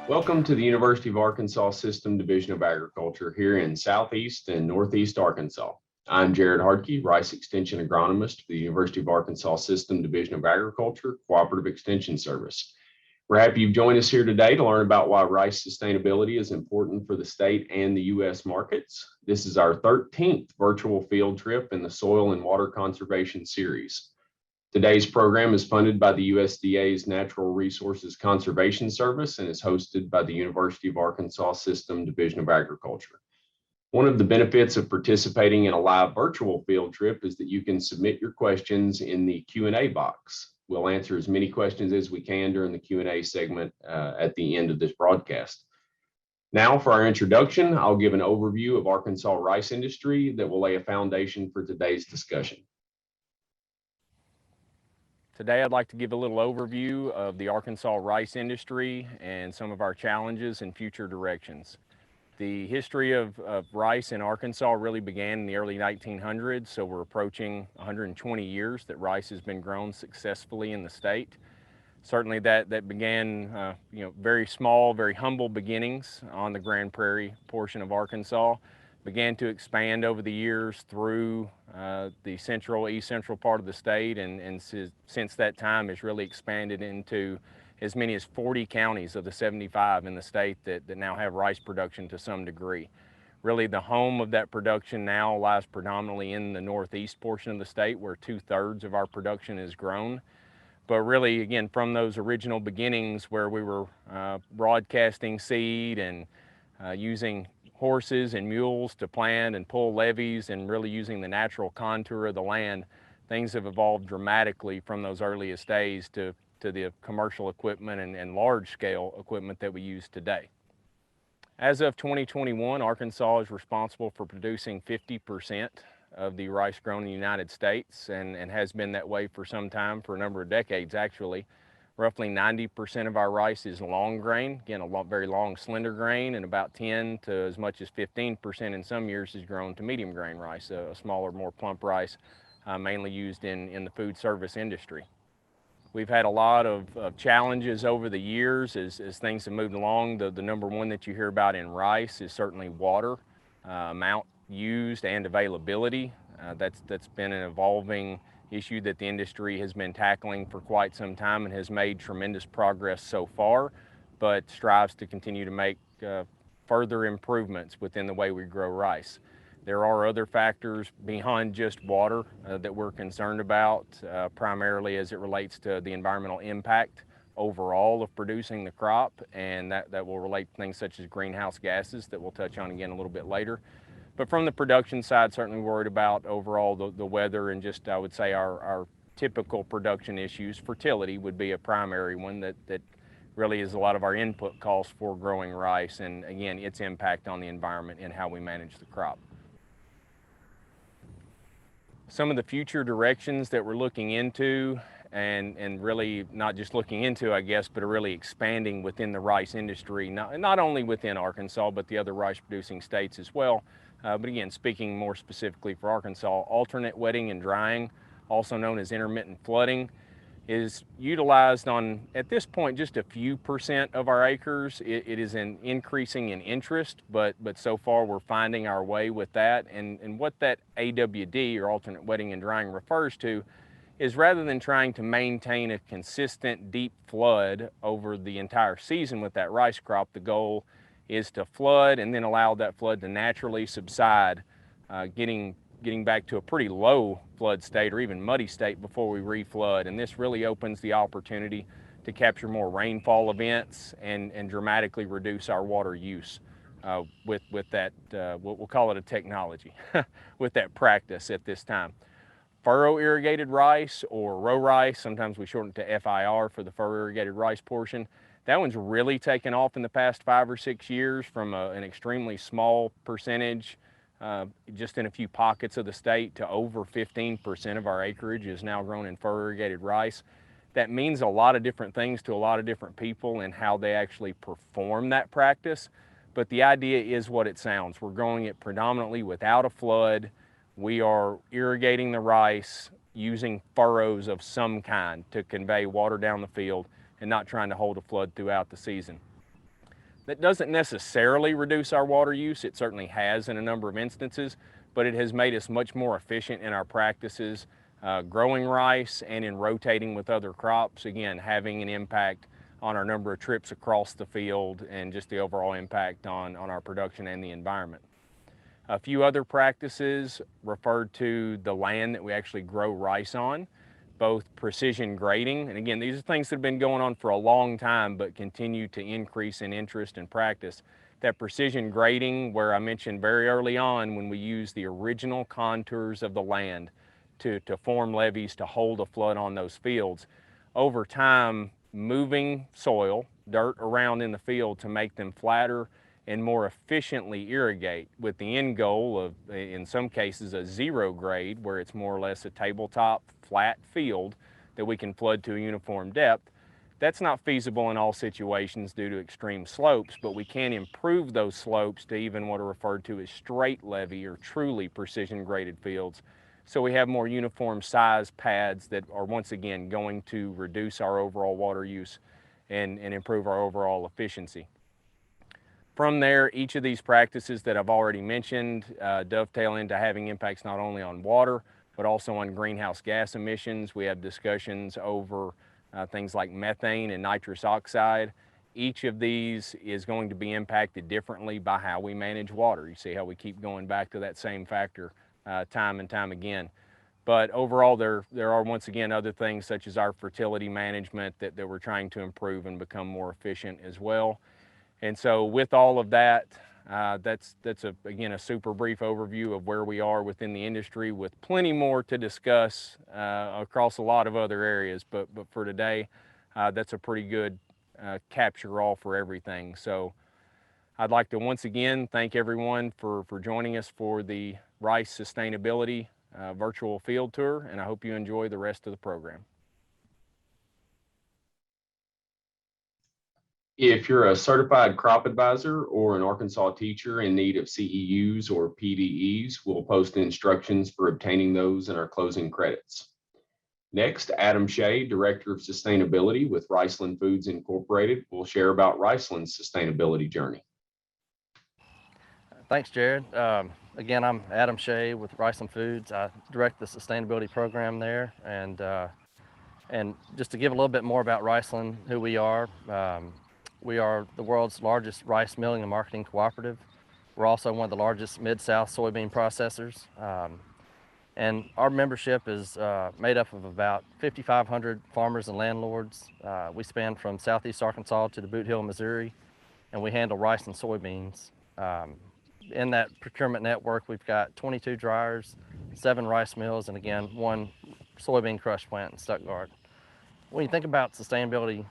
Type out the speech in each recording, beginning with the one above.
Welcome to the University of Arkansas System Division of Agriculture here in Southeast and Northeast Arkansas. I'm Jared Hardkey, Rice Extension Agronomist for the University of Arkansas System Division of Agriculture Cooperative Extension Service. We're happy you've joined us here today to learn about why rice sustainability is important for the state and the U.S. markets. This is our 13th virtual field trip in the Soil and Water Conservation Series. Today's program is funded by the USDA's Natural Resources Conservation Service and is hosted by the University of Arkansas System Division of Agriculture. One of the benefits of participating in a live virtual field trip is that you can submit your questions in the Q&A box. We'll answer as many questions as we can during the Q&A segment at the end of this broadcast. Now for our introduction, I'll give an overview of Arkansas rice industry that will lay a foundation for today's discussion. Today, I'd like to give a little overview of the Arkansas rice industry and some of our challenges and future directions. The history of rice in Arkansas really began in the early 1900s, so we're approaching 120 years that rice has been grown successfully in the state. Certainly that began very small, very humble beginnings on the Grand Prairie portion of Arkansas. Began to expand over the years through the east central part of the state, and since that time has really expanded into as many as 40 counties of the 75 in the state that now have rice production to some degree. Really the home of that production now lies predominantly in the northeast portion of the state, where 2/3 of our production is grown. But really, again, from those original beginnings where we were broadcasting seed and using horses and mules to plant and pull levees and really using the natural contour of the land, things have evolved dramatically from those earliest days to the commercial equipment and large-scale equipment that we use today. As of 2021, Arkansas is responsible for producing 50% of the rice grown in the United States and has been that way for some time, for a number of decades actually. Roughly 90% of our rice is long grain, again, very long, slender grain, and about 10 to as much as 15% in some years is grown to medium grain rice, a smaller, more plump rice, mainly used in the food service industry. We've had a lot of challenges over the years as things have moved along. The number one that you hear about in rice is certainly water, amount used and availability. That's been an evolving issue that the industry has been tackling for quite some time and has made tremendous progress so far, but strives to continue to make further improvements within the way we grow rice. There are other factors beyond just water that we're concerned about, primarily as it relates to the environmental impact overall of producing the crop, and that will relate to things such as greenhouse gases that we'll touch on again a little bit later. But from the production side, certainly worried about overall the weather and just, I would say, our typical production issues. Fertility would be a primary one that really is a lot of our input costs for growing rice, and again, its impact on the environment and how we manage the crop. Some of the future directions that we're looking into, and really not just looking into, I guess, but are really expanding within the rice industry, not only within Arkansas, but the other rice producing states as well. But again, speaking more specifically for Arkansas, alternate wetting and drying, also known as intermittent flooding, is utilized on, at this point, just a few percent of our acres. It is increasing in interest, but so far we're finding our way with that. And what that AWD, or alternate wetting and drying, refers to is, rather than trying to maintain a consistent deep flood over the entire season with that rice crop, the goal is to flood and then allow that flood to naturally subside, getting back to a pretty low flood state or even muddy state before we reflood. And this really opens the opportunity to capture more rainfall events and dramatically reduce our water use with that, we'll call it a technology, with that practice at this time. Furrow irrigated rice, or row rice, sometimes we shorten it to FIR for the furrow irrigated rice portion, That one's really taken off in the past 5 or 6 years from an extremely small percentage, just in a few pockets of the state, to over 15% of our acreage is now grown in furrow irrigated rice. That means a lot of different things to a lot of different people and how they actually perform that practice. But the idea is what it sounds. We're growing it predominantly without a flood. We are irrigating the rice using furrows of some kind to convey water down the field and not trying to hold a flood throughout the season. That doesn't necessarily reduce our water use. It certainly has in a number of instances, but it has made us much more efficient in our practices, growing rice and in rotating with other crops, again, having an impact on our number of trips across the field and just the overall impact on our production and the environment. A few other practices referred to the land that we actually grow rice on, both precision grading, and again, these are things that have been going on for a long time but continue to increase in interest and practice. That precision grading, where I mentioned very early on when we use the original contours of the land to form levees to hold a flood on those fields, over time moving soil, dirt around in the field to make them flatter and more efficiently irrigate, with the end goal of, in some cases, a zero grade, where it's more or less a tabletop flat field that we can flood to a uniform depth. That's not feasible in all situations due to extreme slopes, but we can improve those slopes to even what are referred to as straight levee or truly precision graded fields. So we have more uniform size pads that are once again going to reduce our overall water use and improve our overall efficiency. From there, each of these practices that I've already mentioned dovetail into having impacts not only on water, but also on greenhouse gas emissions. We have discussions over things like methane and nitrous oxide. Each of these is going to be impacted differently by how we manage water. You see how we keep going back to that same factor time and time again. But overall, there are once again other things such as our fertility management that we're trying to improve and become more efficient as well. And so with all of that, that's again a super brief overview of where we are within the industry, with plenty more to discuss across a lot of other areas. But for today, that's a pretty good capture all for everything. So I'd like to once again thank everyone for joining us for the Rice Sustainability virtual field tour, and I hope you enjoy the rest of the program. If you're a certified crop advisor or an Arkansas teacher in need of CEUs or PDEs, we'll post instructions for obtaining those in our closing credits. Next, Adam Shea, Director of Sustainability with Riceland Foods Incorporated, will share about Riceland's sustainability journey. Thanks, Jared. Again, I'm Adam Shea with Riceland Foods. I direct the sustainability program there, and just to give a little bit more about Riceland, who we are the world's largest rice milling and marketing cooperative. We're also one of the largest Mid-South soybean processors. And our membership is made up of about 5,500 farmers and landlords. We span from Southeast Arkansas to the Boot Hill, Missouri, and we handle rice and soybeans. In that procurement network, we've got 22 dryers, 7 rice mills, and again, 1 soybean crush plant in Stuttgart. When you think about sustainability,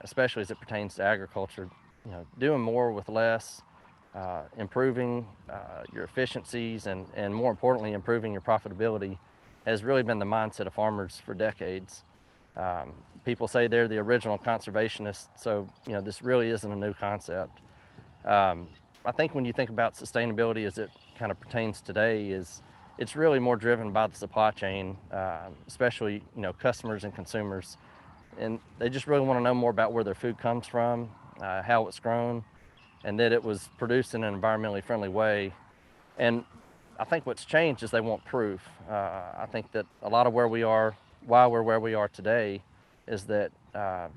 especially as it pertains to agriculture, doing more with less, improving your efficiencies, and more importantly, improving your profitability has really been the mindset of farmers for decades. People say they're the original conservationists, so this really isn't a new concept. I think when you think about sustainability as it kind of pertains today, it's really more driven by the supply chain, especially customers and consumers, and they just really want to know more about where their food comes from, how it's grown, and that it was produced in an environmentally friendly way. And I think what's changed is they want proof. I think that a lot of where we are, why we're where we are today, is that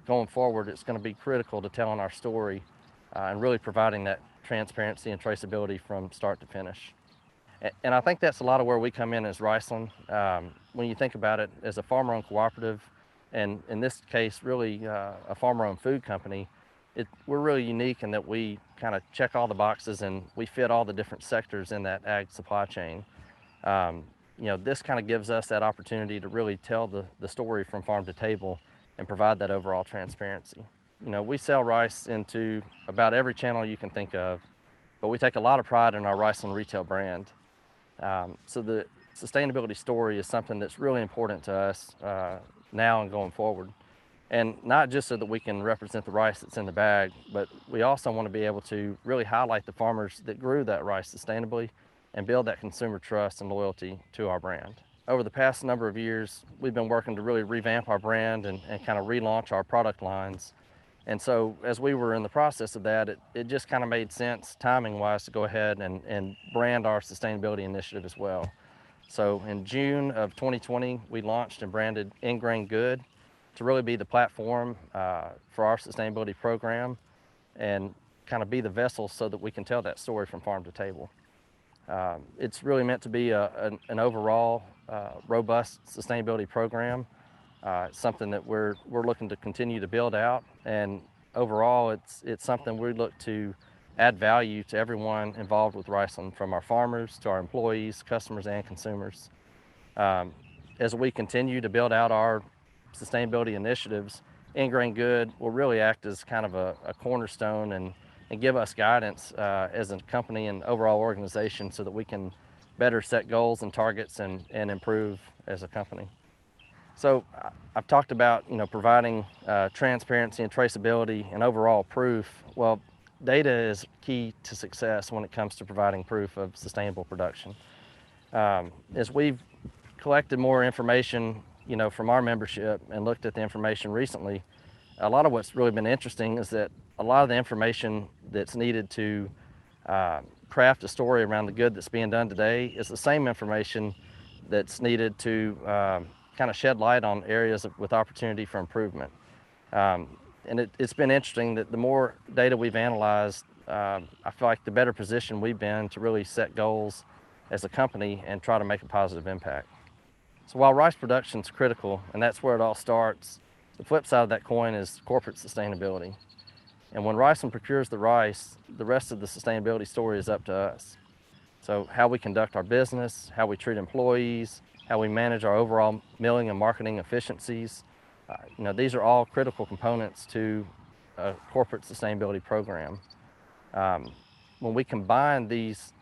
going forward, it's going to be critical to telling our story and really providing that transparency and traceability from start to finish. And I think that's a lot of where we come in as Riceland. When you think about it, as a farmer-owned cooperative, and in this case, really a farmer-owned food company, we're really unique in that we kind of check all the boxes and we fit all the different sectors in that ag supply chain. This kind of gives us that opportunity to really tell the story from farm to table and provide that overall transparency. we sell rice into about every channel you can think of, but we take a lot of pride in our Riceland retail brand. So the sustainability story is something that's really important to us now and going forward. And not just so that we can represent the rice that's in the bag, but we also want to be able to really highlight the farmers that grew that rice sustainably and build that consumer trust and loyalty to our brand. Over the past number of years, we've been working to really revamp our brand and kind of relaunch our product lines. And so as we were in the process of that, it just kind of made sense timing-wise to go ahead and brand our sustainability initiative as well. So in June of 2020, we launched and branded Ingrain Good to really be the platform for our sustainability program and kind of be the vessel so that we can tell that story from farm to table. It's really meant to be an overall robust sustainability program. It's something that we're looking to continue to build out, and overall it's something we look to add value to everyone involved with Riceland, from our farmers to our employees, customers, and consumers. As we continue to build out our sustainability initiatives, Ingrain Good will really act as kind of a cornerstone and give us guidance as a company and overall organization so that we can better set goals and targets and improve as a company. So I've talked about providing transparency and traceability and overall proof. Well, data is key to success when it comes to providing proof of sustainable production. As we've collected more information from our membership and looked at the information recently, a lot of what's really been interesting is that a lot of the information that's needed to craft a story around the good that's being done today is the same information that's needed to kind of shed light on areas with opportunity for improvement. And it's been interesting that the more data we've analyzed, I feel like the better position we've been to really set goals as a company and try to make a positive impact. So while rice production is critical, and that's where it all starts, the flip side of that coin is corporate sustainability. And when Riceland procures the rice, the rest of the sustainability story is up to us. So how we conduct our business, how we treat employees, how we manage our overall milling and marketing efficiencies, these are all critical components to a corporate sustainability program. When we combine these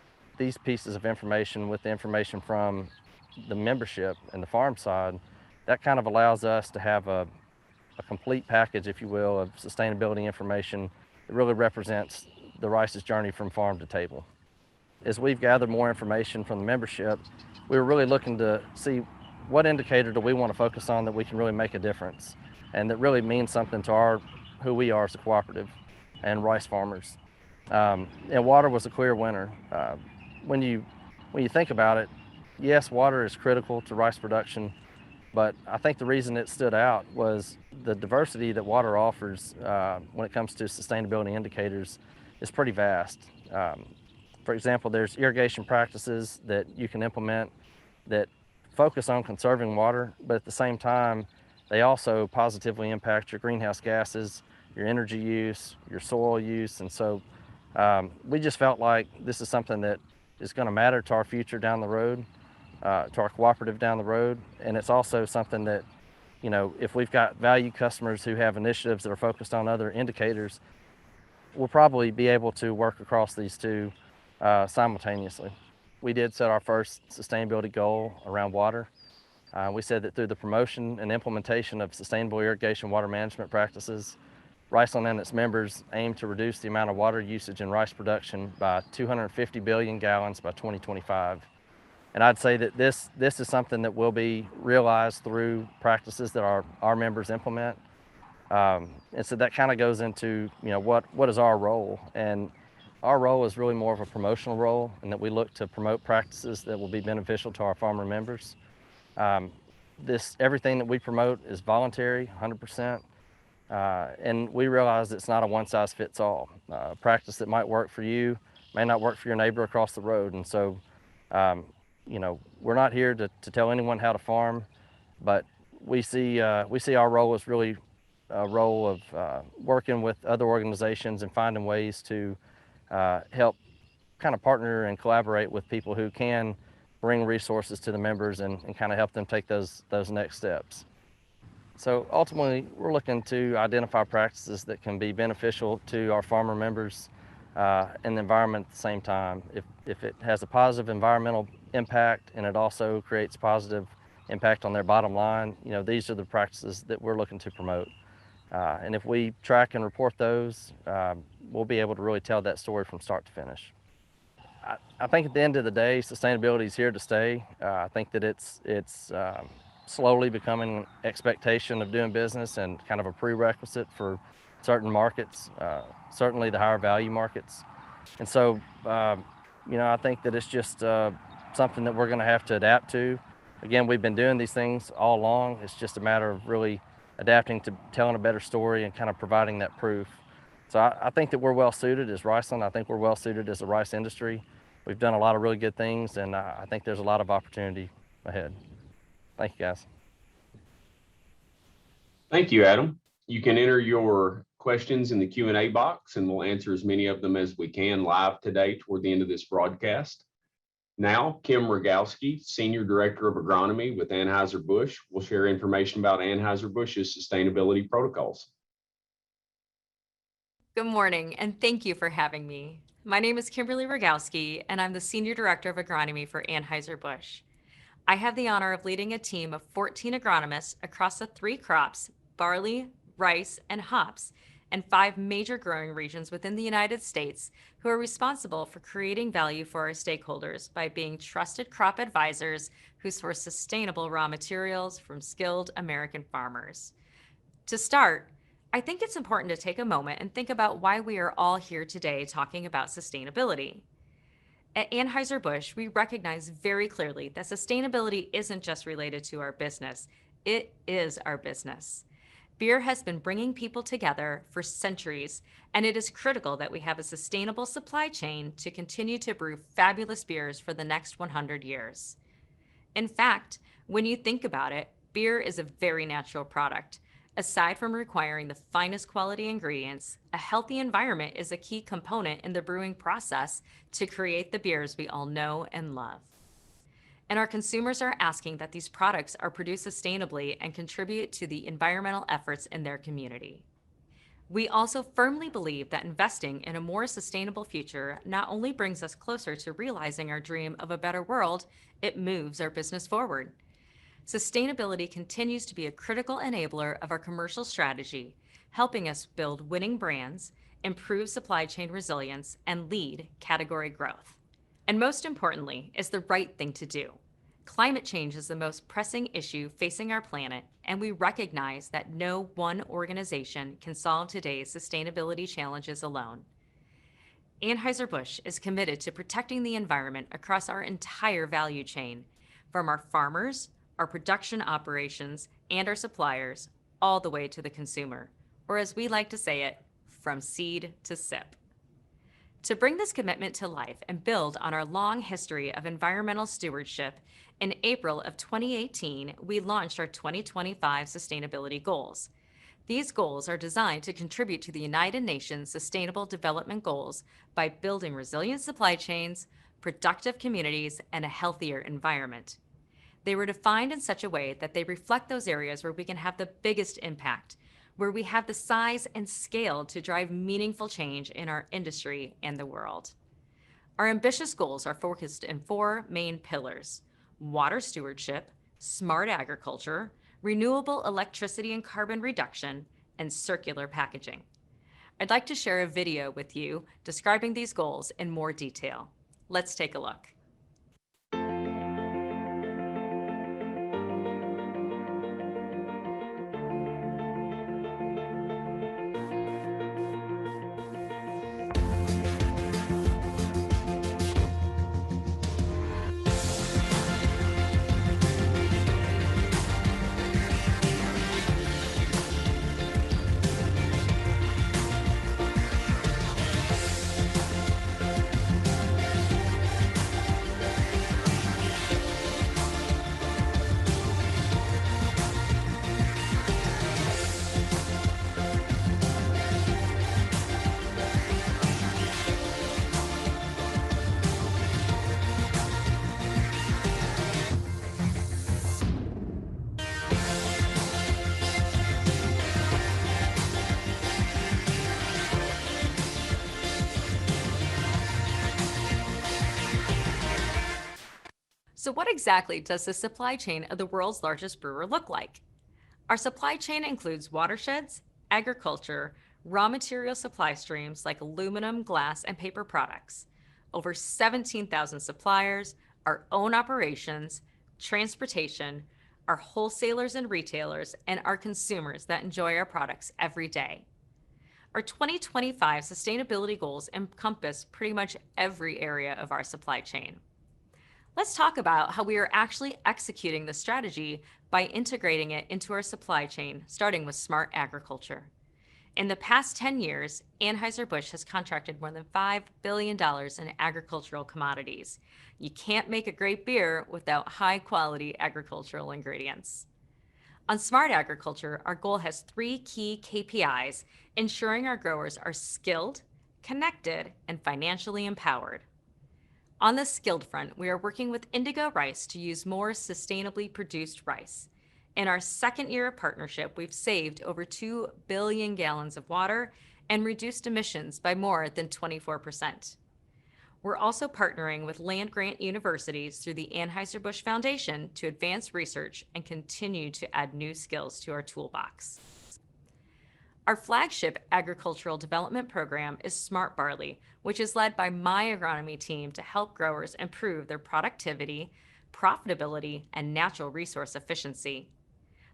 pieces of information with the information from the membership and the farm side, that kind of allows us to have a complete package, if you will, of sustainability information that really represents the rice's journey from farm to table. As we've gathered more information from the membership, we were really looking to see what indicator do we want to focus on that we can really make a difference and that really means something to who we are as a cooperative and rice farmers. And water was a clear winner. When you think about it, yes, water is critical to rice production, but I think the reason it stood out was the diversity that water offers when it comes to sustainability indicators is pretty vast. For example, there's irrigation practices that you can implement that focus on conserving water, but at the same time, they also positively impact your greenhouse gases, your energy use, your soil use. And so we just felt like this is something that is going to matter to our future down the road, to our cooperative down the road. And it's also something that, if we've got valued customers who have initiatives that are focused on other indicators, we'll probably be able to work across these two simultaneously. We did set our first sustainability goal around water. We said that through the promotion and implementation of sustainable irrigation water management practices, Riceland and its members aim to reduce the amount of water usage in rice production by 250 billion gallons by 2025. And I'd say that this is something that will be realized through practices that our members implement. And so that kind of goes into, what is our role? And our role is really more of a promotional role, in that we look to promote practices that will be beneficial to our farmer members. Everything that we promote is voluntary, 100%. And we realize it's not a one-size-fits-all. A practice that might work for you may not work for your neighbor across the road. And so, we're not here to tell anyone how to farm, but we see our role as really a role of working with other organizations and finding ways to help kind of partner and collaborate with people who can bring resources to the members and kind of help them take those next steps. So ultimately, we're looking to identify practices that can be beneficial to our farmer members and the environment at the same time. If it has a positive environmental impact and it also creates positive impact on their bottom line, these are the practices that we're looking to promote. And if we track and report those, we'll be able to really tell that story from start to finish. I think at the end of the day, sustainability is here to stay. I think that it's slowly becoming an expectation of doing business and kind of a prerequisite for certain markets, certainly the higher value markets. And so, I think that it's just something that we're going to have to adapt to. Again, we've been doing these things all along. It's just a matter of really adapting to telling a better story and kind of providing that proof. So I think that we're well suited as Riceland. I think we're well suited as the rice industry. We've done a lot of really good things, and I think there's a lot of opportunity ahead. Thank you, guys. Thank you, Adam. You can enter your questions in the Q&A box, and we'll answer as many of them as we can live today toward the end of this broadcast. Now, Kim Rogowski, Senior Director of Agronomy with Anheuser-Busch, will share information about Anheuser-Busch's sustainability protocols. Good morning, and thank you for having me. My name is Kimberly Rogowski, and I'm the Senior Director of Agronomy for Anheuser-Busch. I have the honor of leading a team of 14 agronomists across the 3 crops, barley, rice, and hops, and 5 major growing regions within the United States who are responsible for creating value for our stakeholders by being trusted crop advisors who source sustainable raw materials from skilled American farmers. To start, I think it's important to take a moment and think about why we are all here today talking about sustainability. At Anheuser-Busch, we recognize very clearly that sustainability isn't just related to our business, it is our business. Beer has been bringing people together for centuries, and it is critical that we have a sustainable supply chain to continue to brew fabulous beers for the next 100 years. In fact, when you think about it, beer is a very natural product. Aside from requiring the finest quality ingredients, a healthy environment is a key component in the brewing process to create the beers we all know and love. And our consumers are asking that these products are produced sustainably and contribute to the environmental efforts in their community. We also firmly believe that investing in a more sustainable future not only brings us closer to realizing our dream of a better world, it moves our business forward. Sustainability continues to be a critical enabler of our commercial strategy, helping us build winning brands, improve supply chain resilience, and lead category growth. And most importantly, is the right thing to do. Climate change is the most pressing issue facing our planet, and we recognize that no one organization can solve today's sustainability challenges alone. Anheuser-Busch is committed to protecting the environment across our entire value chain, from our farmers, our production operations, and our suppliers, all the way to the consumer, or as we like to say it, from seed to sip. To bring this commitment to life and build on our long history of environmental stewardship, in April of 2018, we launched our 2025 sustainability goals. These goals are designed to contribute to the United Nations Sustainable Development Goals by building resilient supply chains, productive communities, and a healthier environment. They were defined in such a way that they reflect those areas where we can have the biggest impact, where we have the size and scale to drive meaningful change in our industry and the world. Our ambitious goals are focused in 4 main pillars: water stewardship, smart agriculture, renewable electricity and carbon reduction, and circular packaging. I'd like to share a video with you describing these goals in more detail. Let's take a look. So what exactly does the supply chain of the world's largest brewer look like? Our supply chain includes watersheds, agriculture, raw material supply streams like aluminum, glass, and paper products, over 17,000 suppliers, our own operations, transportation, our wholesalers and retailers, and our consumers that enjoy our products every day. Our 2025 sustainability goals encompass pretty much every area of our supply chain. Let's talk about how we are actually executing the strategy by integrating it into our supply chain, starting with smart agriculture. In the past 10 years, Anheuser-Busch has contracted more than $5 billion in agricultural commodities. You can't make a great beer without high-quality agricultural ingredients. On smart agriculture, our goal has 3 key KPIs, ensuring our growers are skilled, connected, and financially empowered. On the skilled front, we are working with Indigo Rice to use more sustainably produced rice. In our second year of partnership, we've saved over 2 billion gallons of water and reduced emissions by more than 24%. We're also partnering with land-grant universities through the Anheuser-Busch Foundation to advance research and continue to add new skills to our toolbox. Our flagship agricultural development program is Smart Barley, which is led by my agronomy team to help growers improve their productivity, profitability, and natural resource efficiency.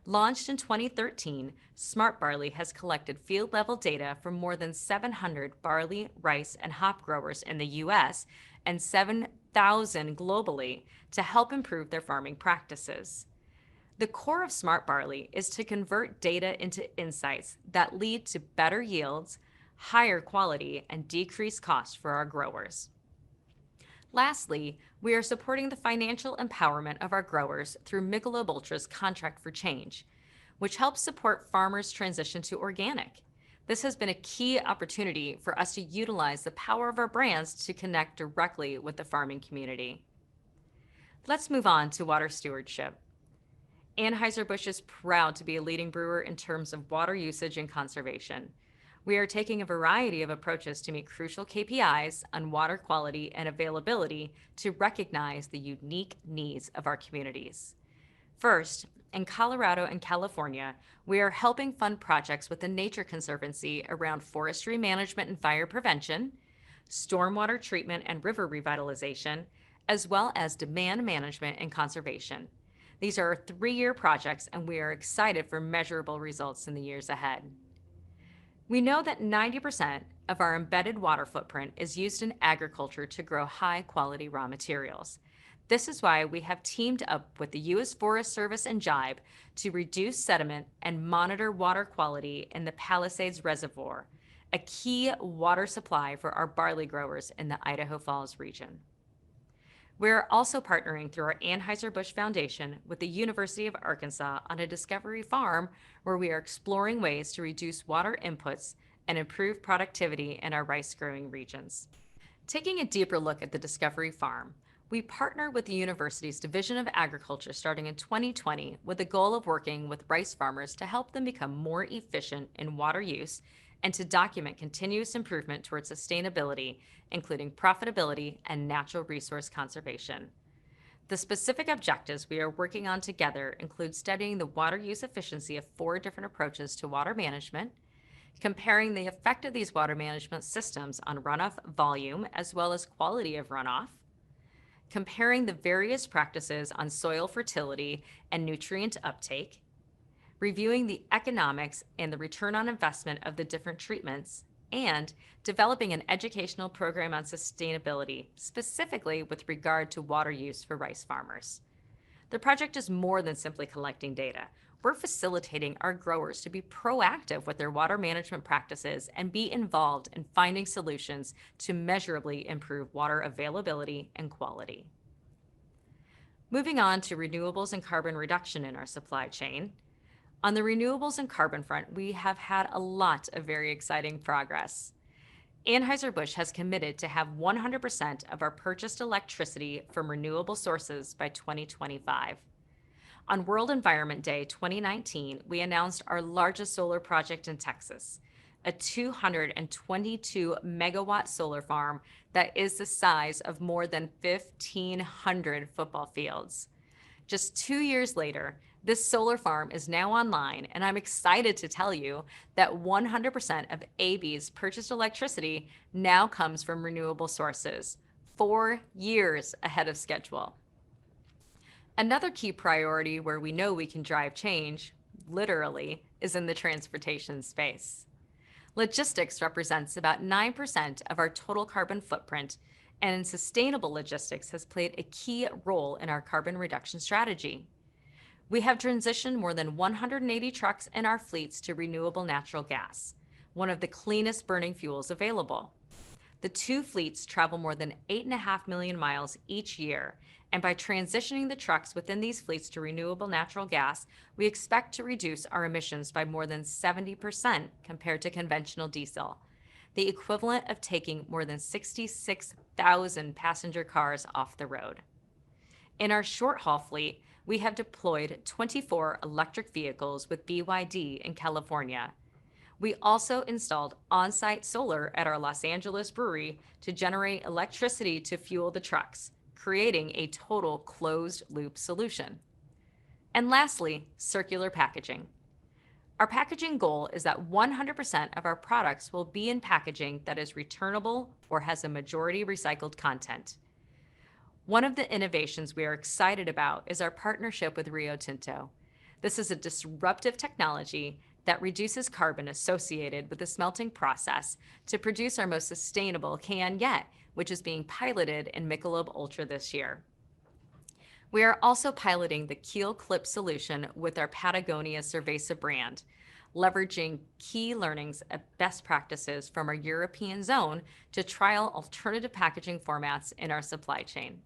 Launched in 2013, Smart Barley has collected field-level data from more than 700 barley, rice, and hop growers in the U.S. and 7,000 globally to help improve their farming practices. The core of Smart Barley is to convert data into insights that lead to better yields, higher quality, and decreased costs for our growers. Lastly, we are supporting the financial empowerment of our growers through Michelob Ultra's Contract for Change, which helps support farmers' transition to organic. This has been a key opportunity for us to utilize the power of our brands to connect directly with the farming community. Let's move on to water stewardship. Anheuser-Busch is proud to be a leading brewer in terms of water usage and conservation. We are taking a variety of approaches to meet crucial KPIs on water quality and availability to recognize the unique needs of our communities. First, in Colorado and California, we are helping fund projects with the Nature Conservancy around forestry management and fire prevention, stormwater treatment and river revitalization, as well as demand management and conservation. These are 3-year projects, and we are excited for measurable results in the years ahead. We know that 90% of our embedded water footprint is used in agriculture to grow high-quality raw materials. This is why we have teamed up with the U.S. Forest Service and JIBE to reduce sediment and monitor water quality in the Palisades Reservoir, a key water supply for our barley growers in the Idaho Falls region. We're also partnering through our Anheuser-Busch Foundation with the University of Arkansas on a discovery farm where we are exploring ways to reduce water inputs and improve productivity in our rice growing regions. Taking a deeper look at the discovery farm, we partner with the university's Division of Agriculture starting in 2020 with the goal of working with rice farmers to help them become more efficient in water use and to document continuous improvement towards sustainability, including profitability and natural resource conservation. The specific objectives we are working on together include studying the water use efficiency of 4 different approaches to water management, comparing the effect of these water management systems on runoff volume as well as quality of runoff, comparing the various practices on soil fertility and nutrient uptake, reviewing the economics and the return on investment of the different treatments, and developing an educational program on sustainability, specifically with regard to water use for rice farmers. The project is more than simply collecting data. We're facilitating our growers to be proactive with their water management practices and be involved in finding solutions to measurably improve water availability and quality. Moving on to renewables and carbon reduction in our supply chain. On the renewables and carbon front, we have had a lot of very exciting progress. Anheuser-Busch has committed to have 100% of our purchased electricity from renewable sources by 2025. On World Environment Day 2019, we announced our largest solar project in Texas, a 222 megawatt solar farm that is the size of more than 1,500 football fields. Just 2 years later, this solar farm is now online, and I'm excited to tell you that 100% of AB's purchased electricity now comes from renewable sources, 4 years ahead of schedule. Another key priority where we know we can drive change, literally, is in the transportation space. Logistics represents about 9% of our total carbon footprint, and sustainable logistics has played a key role in our carbon reduction strategy. We have transitioned more than 180 trucks in our fleets to renewable natural gas, one of the cleanest burning fuels available. The 2 fleets travel more than 8.5 million miles each year, and by transitioning the trucks within these fleets to renewable natural gas, we expect to reduce our emissions by more than 70% compared to conventional diesel, the equivalent of taking more than 66,000 passenger cars off the road. In our short-haul fleet, we have deployed 24 electric vehicles with BYD in California. We also installed on-site solar at our Los Angeles brewery to generate electricity to fuel the trucks, creating a total closed-loop solution. And lastly, circular packaging. Our packaging goal is that 100% of our products will be in packaging that is returnable or has a majority recycled content. One of the innovations we are excited about is our partnership with Rio Tinto. This is a disruptive technology that reduces carbon associated with the smelting process to produce our most sustainable can yet, which is being piloted in Michelob Ultra this year. We are also piloting the Keel Clip solution with our Patagonia Cerveza brand, leveraging key learnings of best practices from our European zone to trial alternative packaging formats in our supply chain.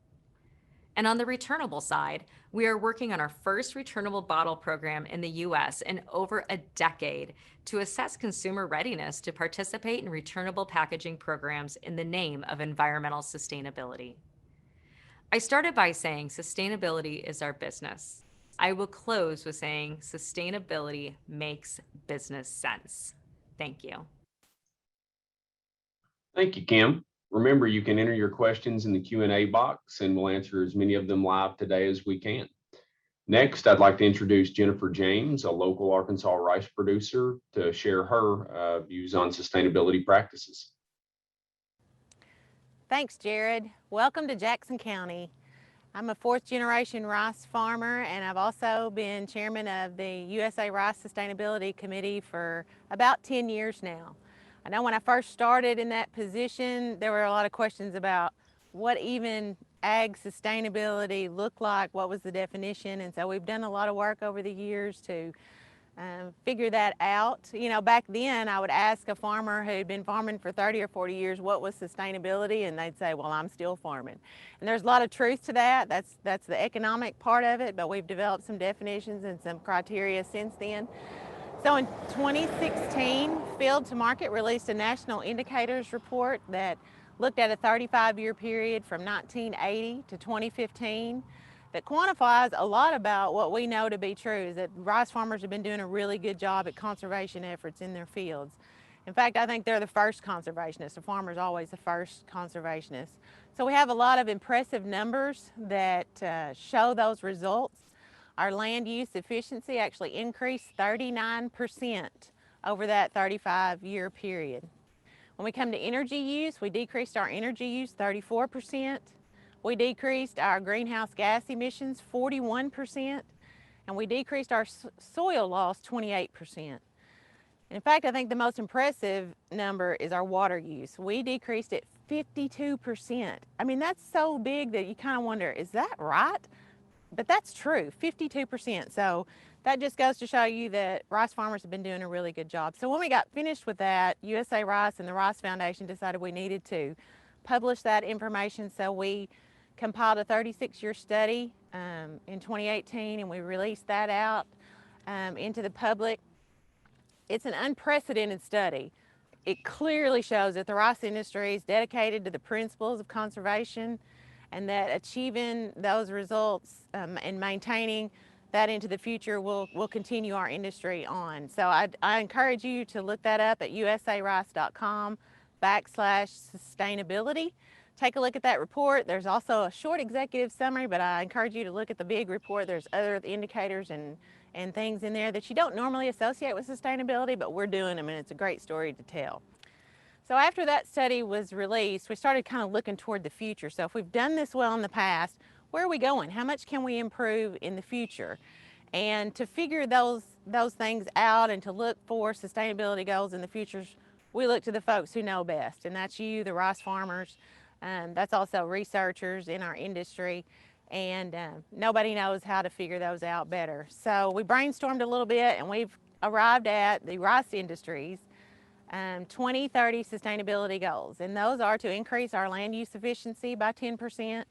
And on the returnable side, we are working on our first returnable bottle program in the US in over a decade to assess consumer readiness to participate in returnable packaging programs in the name of environmental sustainability. I started by saying sustainability is our business. I will close with saying sustainability makes business sense. Thank you. Thank you, Kim. Remember, you can enter your questions in the Q&A box, and we'll answer as many of them live today as we can. Next, I'd like to introduce Jennifer James, a local Arkansas rice producer, to share her views on sustainability practices. Thanks, Jared. Welcome to Jackson County. I'm a 4th-generation rice farmer, and I've also been chairman of the USA Rice Sustainability Committee for about 10 years now. I know when I first started in that position, there were a lot of questions about what even ag sustainability looked like, what was the definition, and so we've done a lot of work over the years to figure that out. You know, back then I would ask a farmer who'd been farming for 30 or 40 years what was sustainability, and they'd say, well, I'm still farming. And there's a lot of truth to that. That's the economic part of it, but we've developed some definitions and some criteria since then. So in 2016, Field to Market released a national indicators report that looked at a 35-year period from 1980 to 2015 that quantifies a lot about what we know to be true, is that rice farmers have been doing a really good job at conservation efforts in their fields. In fact, I think they're the first conservationists. The farmer's always the first conservationist. So we have a lot of impressive numbers that show those results. Our land use efficiency actually increased 39% over that 35-year period. When we come to energy use, we decreased our energy use 34%. We decreased our greenhouse gas emissions 41%, and we decreased our soil loss 28%. In fact, I think the most impressive number is our water use. We decreased it 52%. I mean, that's so big that you kind of wonder, is that right? But that's true, 52%. So that just goes to show you that rice farmers have been doing a really good job. So when we got finished with that, USA Rice and the Rice Foundation decided we needed to publish that information. So we compiled a 36-year study in 2018, and we released that out into the public. It's an unprecedented study. It clearly shows that the rice industry is dedicated to the principles of conservation, and that achieving those results and maintaining that into the future, we'll continue our industry on. So I encourage you to look that up at usarice.com/sustainability. Take a look at that report. There's also a short executive summary, but I encourage you to look at the big report. There's other indicators and things in there that you don't normally associate with sustainability, but we're doing them, and it's a great story to tell. So after that study was released, we started kind of looking toward the future. So if we've done this well in the past, where are we going? How much can we improve in the future? And to figure those things out and to look for sustainability goals in the future, we look to the folks who know best, and that's you, the rice farmers. That's also researchers in our industry, and nobody knows how to figure those out better. So we brainstormed a little bit, and we've arrived at the rice industry's 2030 sustainability goals, and those are to increase our land use efficiency by 10%,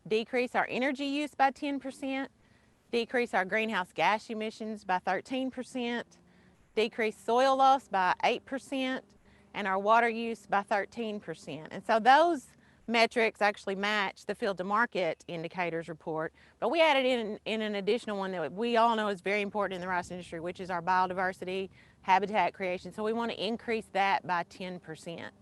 decrease our energy use by 10%, decrease our greenhouse gas emissions by 13%, decrease soil loss by 8%, and our water use by 13%. And so those metrics actually match the field to market indicators report, but we added in an additional one that we all know is very important in the rice industry, which is our biodiversity, habitat creation. So we want to increase that by 10%.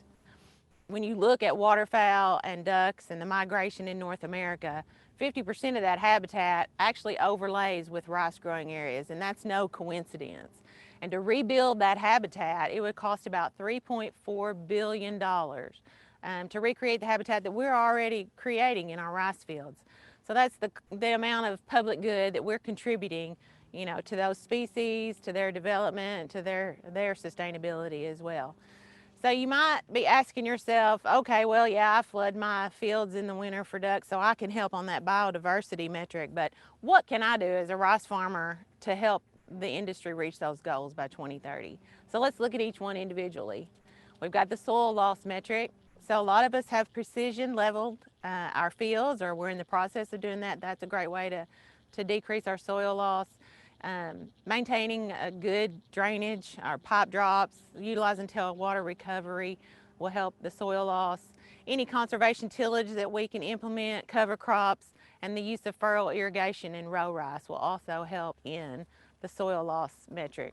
When you look at waterfowl and ducks and the migration in North America, 50% of that habitat actually overlays with rice growing areas, and that's no coincidence. And to rebuild that habitat, it would cost about $3.4 billion to recreate the habitat that we're already creating in our rice fields. So that's the amount of public good that we're contributing, you know, to those species, to their development, to their sustainability as well. So you might be asking yourself, okay, well, yeah, I flood my fields in the winter for ducks, so I can help on that biodiversity metric, but what can I do as a rice farmer to help the industry reach those goals by 2030? So let's look at each one individually. We've got the soil loss metric. So a lot of us have precision leveled our fields, or we're in the process of doing that. That's a great way to decrease our soil loss. Maintaining a good drainage, our pipe drops, utilizing tailwater recovery will help the soil loss. Any conservation tillage that we can implement, cover crops, and the use of furrow irrigation in row rice will also help in the soil loss metric.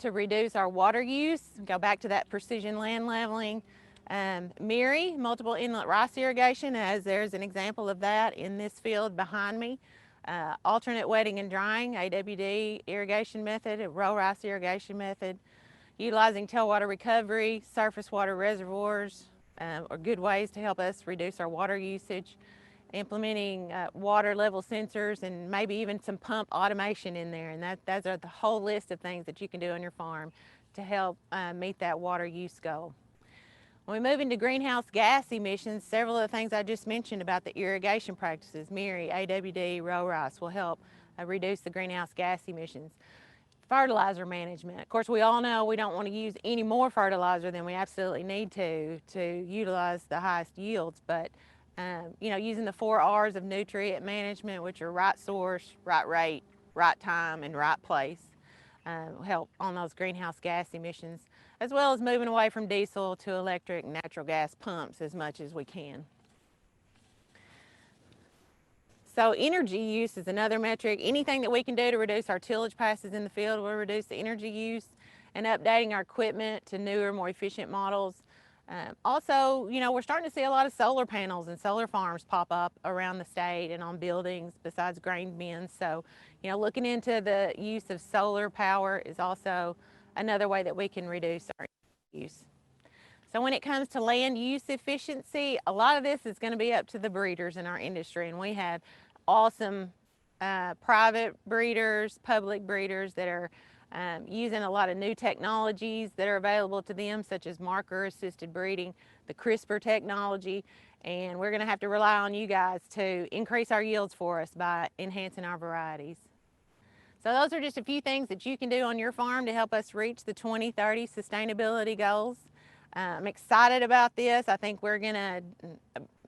To reduce our water use, go back to that precision land leveling. MIRI, multiple inlet rice irrigation, as there's an example of that in this field behind me. Alternate wetting and drying, AWD irrigation method, a row rice irrigation method. Utilizing tailwater recovery, surface water reservoirs are good ways to help us reduce our water usage. Implementing water level sensors and maybe even some pump automation in there, and those are the whole list of things that you can do on your farm to help meet that water use goal. When we move into greenhouse gas emissions, several of the things I just mentioned about the irrigation practices, MIRI, AWD, row rice, will help reduce the greenhouse gas emissions. Fertilizer management. Of course, we all know we don't want to use any more fertilizer than we absolutely need to utilize the highest yields, but you know, using the 4 R's of nutrient management, which are right source, right rate, right time, and right place, will help on those greenhouse gas emissions, as well as moving away from diesel to electric and natural gas pumps as much as we can. So energy use is another metric. Anything that we can do to reduce our tillage passes in the field will reduce the energy use, and updating our equipment to newer, more efficient models. Also, you know, we're starting to see a lot of solar panels and solar farms pop up around the state and on buildings besides grain bins. So, you know, looking into the use of solar power is also another way that we can reduce our use. So when it comes to land use efficiency, a lot of this is going to be up to the breeders in our industry, and we have awesome private breeders, public breeders that are using a lot of new technologies that are available to them, such as marker-assisted breeding, the CRISPR technology, and we're going to have to rely on you guys to increase our yields for us by enhancing our varieties. So those are just a few things that you can do on your farm to help us reach the 2030 sustainability goals. I'm excited about this. I think we're going to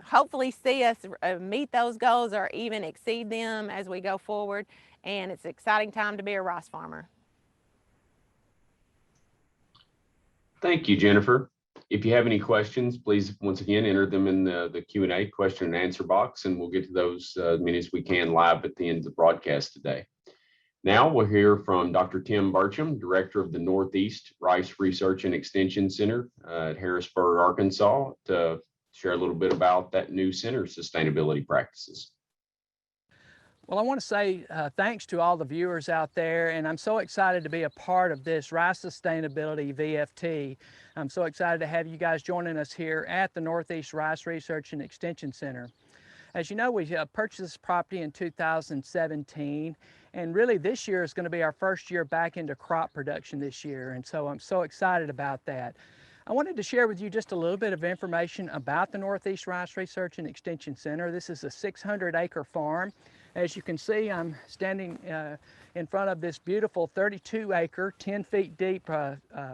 hopefully see us meet those goals or even exceed them as we go forward, and it's an exciting time to be a rice farmer. Thank you, Jennifer. If you have any questions, please, once again, enter them in the Q&A question and answer box, and we'll get to those as many as we can live at the end of the broadcast today. Now we'll hear from Dr. Tim Burcham, Director of the Northeast Rice Research and Extension Center at Harrisburg, Arkansas, to share a little bit about that new center's sustainability practices. Well, I want to say thanks to all the viewers out there, and I'm so excited to be a part of this Rice Sustainability VFT. I'm so excited to have you guys joining us here at the Northeast Rice Research and Extension Center. As you know, we purchased this property in 2017, and really this year is going to be our first year back into crop production this year, and so I'm so excited about that. I wanted to share with you just a little bit of information about the Northeast Rice Research and Extension Center. This is a 600-acre farm. As you can see, I'm standing in front of this beautiful 32-acre, 10 feet deep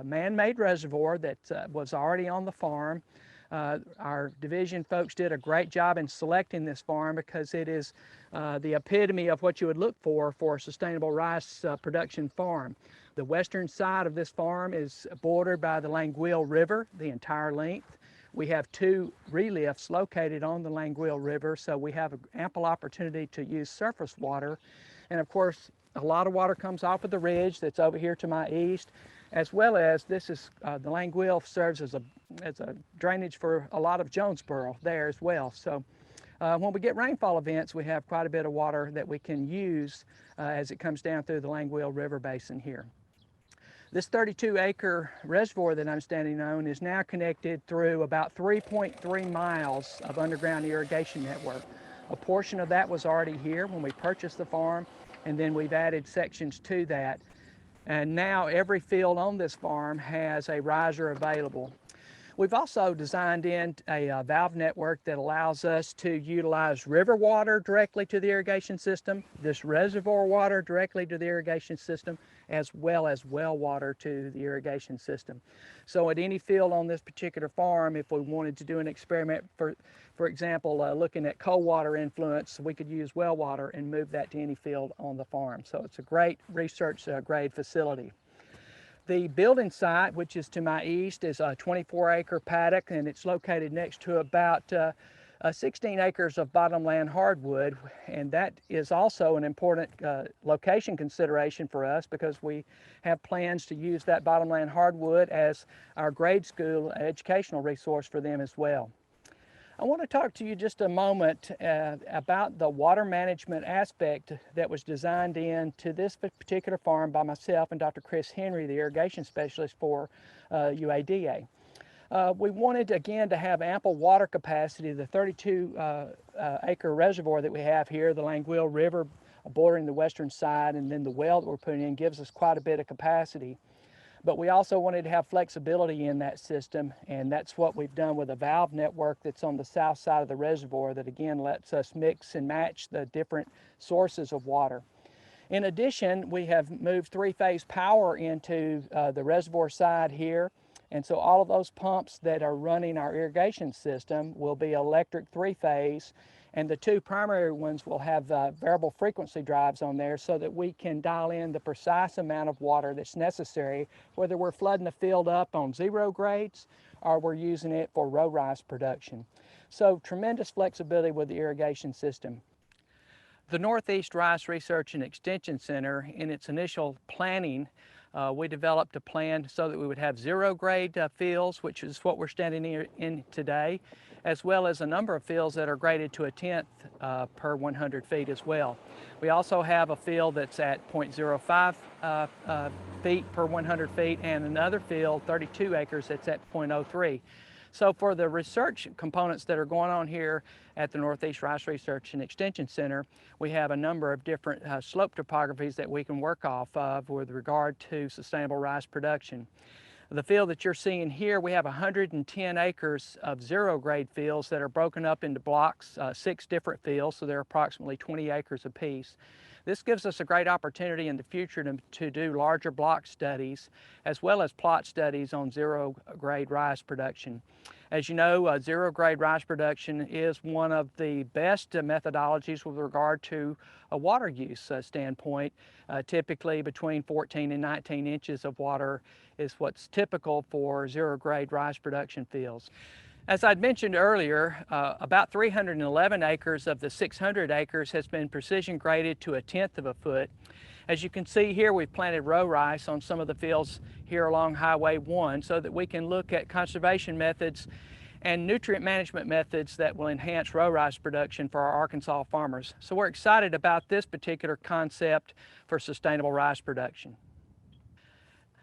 man-made reservoir that was already on the farm. Our division folks did a great job in selecting this farm because it is the epitome of what you would look for a sustainable rice production farm. The western side of this farm is bordered by the Languille River, the entire length. We have 2 relifts located on the Languille River, so we have ample opportunity to use surface water. And of course, a lot of water comes off of the ridge that's over here to my east, as well as this is the Languille serves as a drainage for a lot of Jonesboro there as well. So when we get rainfall events, we have quite a bit of water that we can use as it comes down through the Languille River basin here. This 32-acre reservoir that I'm standing on is now connected through about 3.3 miles of underground irrigation network. A portion of that was already here when we purchased the farm, and then we've added sections to that. And now every field on this farm has a riser available. We've also designed in a valve network that allows us to utilize river water directly to the irrigation system, this reservoir water directly to the irrigation system, as well as well water to the irrigation system. So at any field on this particular farm, if we wanted to do an experiment, for example, looking at cold water influence, we could use well water and move that to any field on the farm. So it's a great research grade facility. The building site, which is to my east, is a 24-acre paddock, and it's located next to about 16 acres of bottomland hardwood, and that is also an important location consideration for us because we have plans to use that bottomland hardwood as our grade school educational resource for them as well. I want to talk to you just a moment about the water management aspect that was designed into this particular farm by myself and Dr. Chris Henry, the irrigation specialist for UADA. We wanted, again, to have ample water capacity. The 32-acre reservoir that we have here, the Languille River bordering the western side, and then the well that we're putting in gives us quite a bit of capacity. But we also wanted to have flexibility in that system, and that's what we've done with a valve network that's on the south side of the reservoir that, again, lets us mix and match the different sources of water. In addition, we have moved 3-phase power into the reservoir side here. And so all of those pumps that are running our irrigation system will be electric 3-phase, and the 2 primary ones will have variable frequency drives on there so that we can dial in the precise amount of water that's necessary, whether we're flooding the field up on 0 grades or we're using it for row rice production. So tremendous flexibility with the irrigation system. The Northeast Rice Research and Extension Center, in its initial planning, we developed a plan so that we would have 0 grade fields, which is what we're standing in today, as well as a number of fields that are graded to a 1/10 per 100 feet as well. We also have a field that's at 0.05 feet per 100 feet, and another field, 32 acres, that's at 0.03. So for the research components that are going on here at the Northeast Rice Research and Extension Center, we have a number of different slope topographies that we can work off of with regard to sustainable rice production. The field that you're seeing here, we have 110 acres of 0 grade fields that are broken up into blocks, 6 different fields, so they're approximately 20 acres apiece. This gives us a great opportunity in the future to do larger block studies as well as plot studies on 0 grade rice production. As you know, zero grade rice production is one of the best methodologies with regard to a water use standpoint. Typically between 14 and 19 inches of water is what's typical for zero grade rice production fields. As I'd mentioned earlier, about 311 acres of the 600 acres has been precision graded to 1/10 of a foot. As you can see here, we've planted row rice on some of the fields here along Highway 1 so that we can look at conservation methods and nutrient management methods that will enhance row rice production for our Arkansas farmers. So we're excited about this particular concept for sustainable rice production.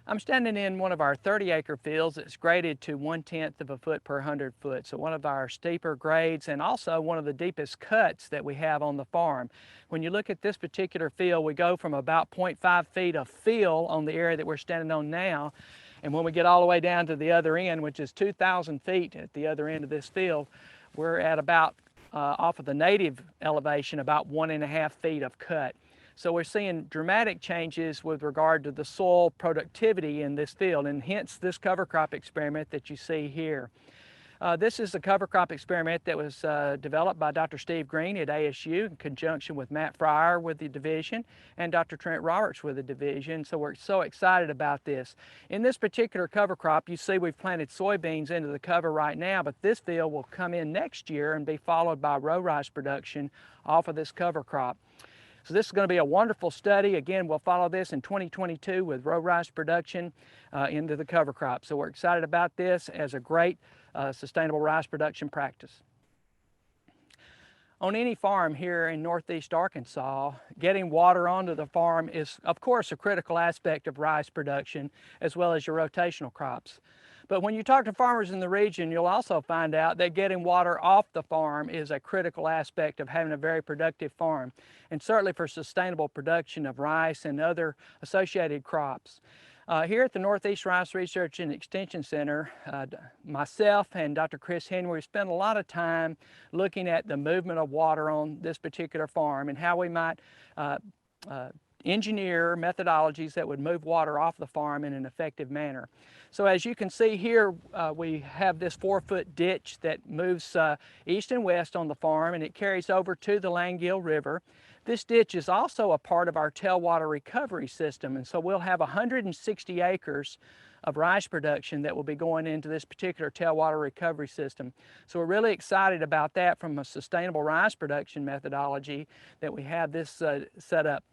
I'm standing in one of our 30-acre fields that's graded to 1/10 of a foot per 100 foot. So one of our steeper grades and also one of the deepest cuts that we have on the farm. When you look at this particular field, we go from about 0.5 feet of fill on the area that we're standing on now. And when we get all the way down to the other end, which is 2,000 feet at the other end of this field, we're at about, off of the native elevation, about 1.5 feet of cut. So we're seeing dramatic changes with regard to the soil productivity in this field, and hence this cover crop experiment that you see here. This is a cover crop experiment that was developed by Dr. Steve Green at ASU in conjunction with Matt Fryer with the division and Dr. Trent Roberts with the division. So we're so excited about this. In this particular cover crop, you see we've planted soybeans into the cover right now, but this field will come in next year and be followed by row rice production off of this cover crop. So this is going to be a wonderful study. Again, we'll follow this in 2022 with row rice production into the cover crop. So we're excited about this as a great sustainable rice production practice. On any farm here in Northeast Arkansas, getting water onto the farm is, of course, a critical aspect of rice production, as well as your rotational crops. But when you talk to farmers in the region, you'll also find out that getting water off the farm is a critical aspect of having a very productive farm, and certainly for sustainable production of rice and other associated crops. Here at the Northeast Rice Research and Extension Center, myself and Dr. Chris Henry spent a lot of time looking at the movement of water on this particular farm and how we might engineer methodologies that would move water off the farm in an effective manner. So as you can see here, we have this 4-foot ditch that moves east and west on the farm, and it carries over to the Langell River. This ditch is also a part of our tailwater recovery system, and so we'll have 160 acres of rice production that will be going into this particular tailwater recovery system. So we're really excited about that from a sustainable rice production methodology that we have this set up.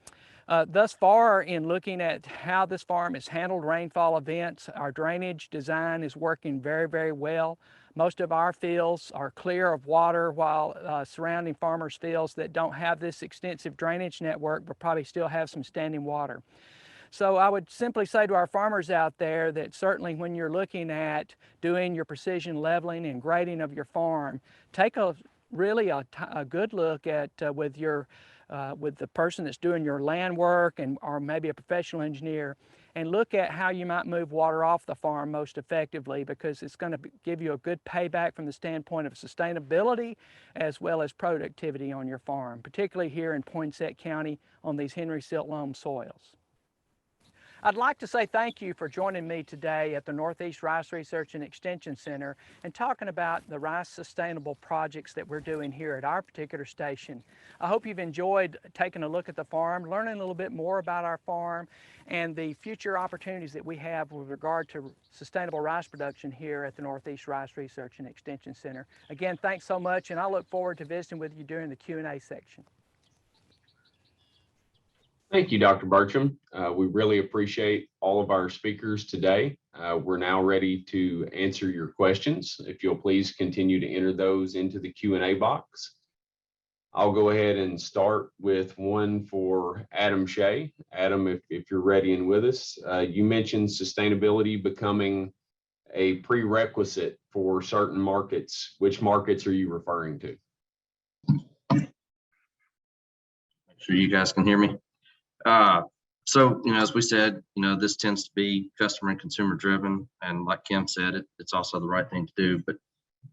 Thus far, in looking at how this farm has handled rainfall events, our drainage design is working very, very well. Most of our fields are clear of water, while surrounding farmers' fields that don't have this extensive drainage network will probably still have some standing water. So I would simply say to our farmers out there that certainly when you're looking at doing your precision leveling and grading of your farm, take a good look at with the person that's doing your land work or maybe a professional engineer, and look at how you might move water off the farm most effectively, because it's going to give you a good payback from the standpoint of sustainability as well as productivity on your farm, particularly here in Poinsett County on these Henry Silt loam soils. I'd like to say thank you for joining me today at the Northeast Rice Research and Extension Center and talking about the rice sustainable projects that we're doing here at our particular station. I hope you've enjoyed taking a look at the farm, learning a little bit more about our farm and the future opportunities that we have with regard to sustainable rice production here at the Northeast Rice Research and Extension Center. Again, thanks so much, and I look forward to visiting with you during the Q&A section. Thank you, Dr. Bertram. We really appreciate all of our speakers today. We're now ready to answer your questions. If you'll please continue to enter those into the Q&A box. I'll go ahead and start with one for Adam Shea. Adam, if you're ready and with us, you mentioned sustainability becoming a prerequisite for certain markets. Which markets are you referring to? Make sure you guys can hear me. So, as we said, this tends to be customer and consumer driven. And like Kim said, it's also the right thing to do. But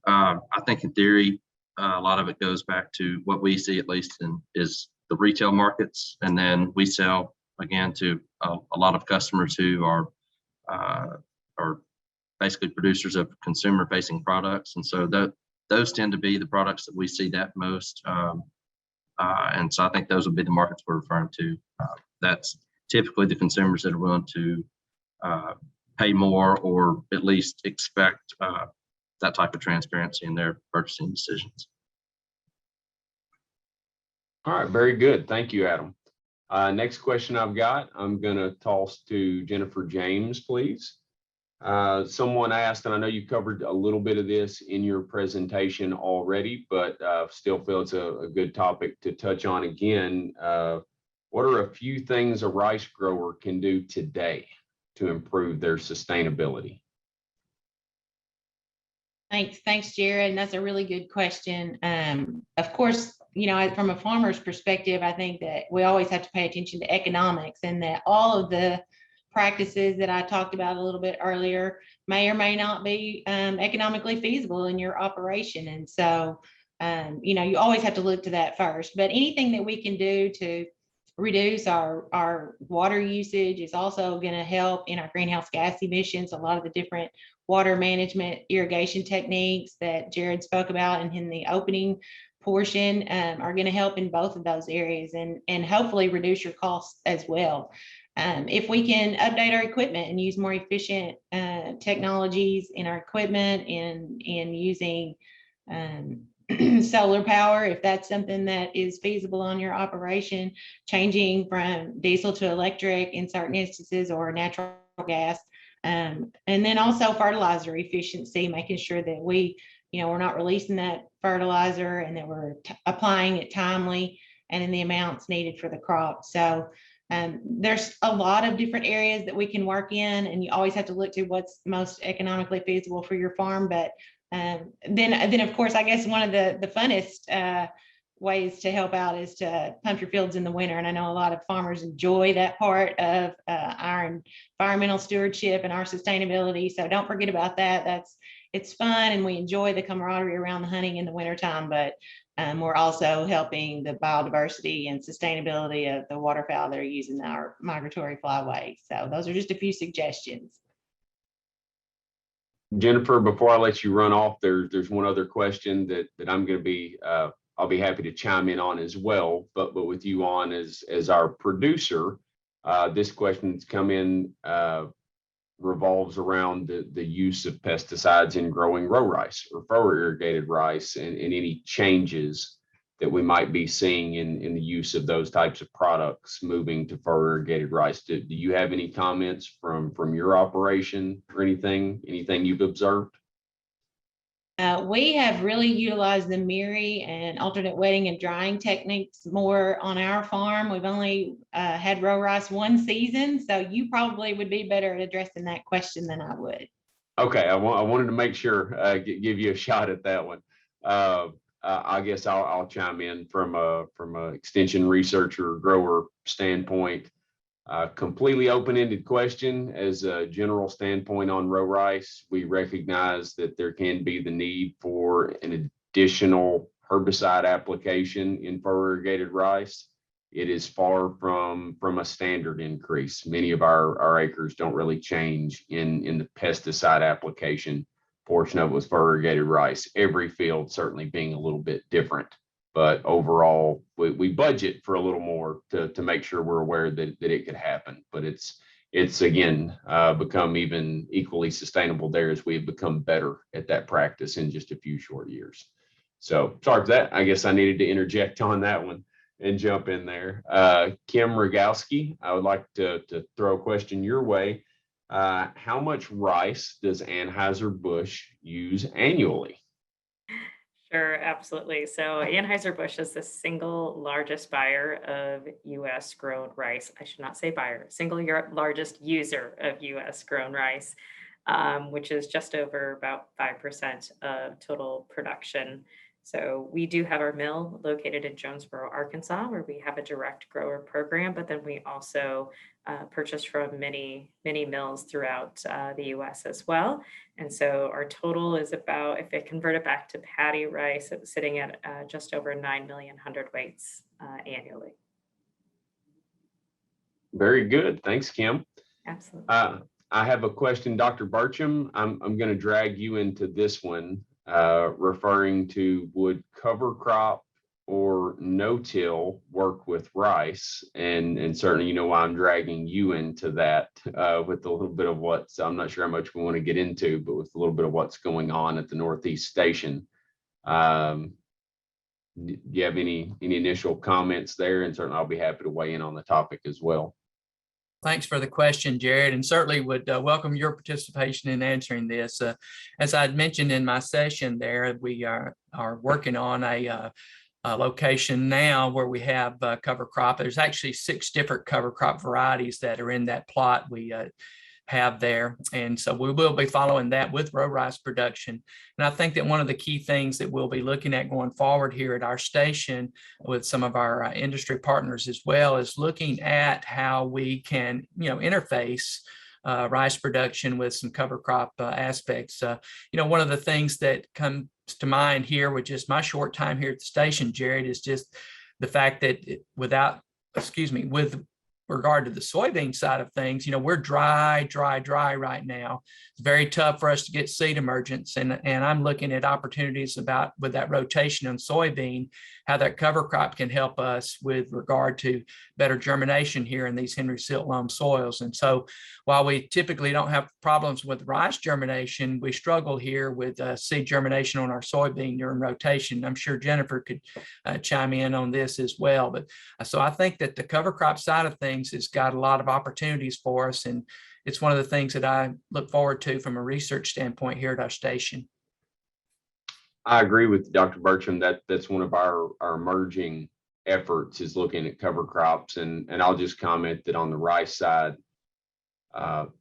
I think in theory, a lot of it goes back to what we see, at least, is the retail markets. And then we sell, again, to a lot of customers who are basically producers of consumer facing products. And so those tend to be the products that we see that most. And so I think those would be the markets we're referring to. That's typically the consumers that are willing to pay more or at least expect that type of transparency in their purchasing decisions. All right, very good. Thank you, Adam. Next question I've got, I'm going to toss to Jennifer James, please. Someone asked, and I know you covered a little bit of this in your presentation already, but still feel it's a good topic to touch on again. What are a few things a rice grower can do today to improve their sustainability? Thanks, Jared. And that's a really good question. Of course, from a farmer's perspective, I think that we always have to pay attention to economics, and that all of the practices that I talked about a little bit earlier may or may not be economically feasible in your operation. And so, you always have to look to that first. But anything that we can do to reduce our water usage is also going to help in our greenhouse gas emissions. A lot of the different water management irrigation techniques that Jared spoke about and in the opening portion are going to help in both of those areas, and hopefully reduce your costs as well. If we can update our equipment and use more efficient technologies in our equipment and using solar power, if that's something that is feasible on your operation, changing from diesel to electric in certain instances or natural gas. And then also fertilizer efficiency, making sure that we're not releasing that fertilizer and that we're applying it timely and in the amounts needed for the crop. So there's a lot of different areas that we can work in, and you always have to look to what's most economically feasible for your farm. But then of course, I guess one of the funnest ways to help out is to pump your fields in the winter. And I know a lot of farmers enjoy that part of our environmental stewardship and our sustainability. So don't forget about that. It's fun, and we enjoy the camaraderie around the hunting in the wintertime, but we're also helping the biodiversity and sustainability of the waterfowl that are using our migratory flyways. So those are just a few suggestions. Jennifer, before I let you run off, there's one other question that I'm going to be I'll be happy to chime in on as well. But with you on as our producer, this question's come in revolves around the use of pesticides in growing row rice or furrow irrigated rice, and any changes that we might be seeing in the use of those types of products moving to furrow irrigated rice. Do you have any comments from your operation or anything you've observed? We have really utilized the MIRI and alternate wetting and drying techniques more on our farm. We've only had row rice one season, so you probably would be better at addressing that question than I would. Okay, I wanted to make sure, give you a shot at that one. I guess I'll chime in from a extension researcher grower standpoint. Completely open-ended question. As a general standpoint on row rice, we recognize that there can be the need for an additional herbicide application in furrow irrigated rice. It is far from a standard increase. Many of our acres don't really change in the pesticide application portion of it with furrow irrigated rice. Every field certainly being a little bit different. But overall, we budget for a little more to make sure we're aware that it could happen. But it's again become even equally sustainable there as we've become better at that practice in just a few short years. So sorry for that. I guess I needed to interject on that one and jump in there. Kim Rogowski, I would like to throw a question your way. How much rice does Anheuser-Busch use annually? Sure, absolutely. So Anheuser-Busch is the single largest buyer of U.S. grown rice. I should not say buyer, single largest user of U.S. grown rice, which is just over about 5% of total production. So we do have our mill located in Jonesboro, Arkansas, where we have a direct grower program, but then we also purchase from many mills throughout the U.S. as well. And so our total is about, if I convert it back to patty rice, it's sitting at just over 9 million hundredweights annually. Very good. Thanks, Kim. Absolutely. I have a question, Dr. Burcham. I'm going to drag you into this one, referring to would cover crop or no-till work with rice? And certainly, you know why I'm dragging you into that with a little bit of what's, I'm not sure how much we want to get into, but with a little bit of what's going on at the Northeast Station. Do you have any initial comments there? And certainly I'll be happy to weigh in on the topic as well. Thanks for the question, Jared, and certainly would welcome your participation in answering this. As I had mentioned in my session there, we are working on a location now where we have cover crop. There's actually 6 different cover crop varieties that are in that plot we have there. And so we will be following that with row rice production. And I think that one of the key things that we'll be looking at going forward here at our station with some of our industry partners as well is looking at how we can, interface rice production with some cover crop aspects. One of the things that comes to mind here with just my short time here at the station, Jared, is just the fact that with regard to the soybean side of things, we're dry right now. It's very tough for us to get seed emergence. And I'm looking at opportunities with that rotation on soybean, how that cover crop can help us with regard to better germination here in these Henry Silt loam soils. And so while we typically don't have problems with rice germination, we struggle here with seed germination on our soybean during rotation. I'm sure Jennifer could chime in on this as well. But so I think that the cover crop side of things has got a lot of opportunities for us. And it's one of the things that I look forward to from a research standpoint here at our station. I agree with Dr. Burcham that that's one of our emerging efforts is looking at cover crops. And I'll just comment that on the rice side,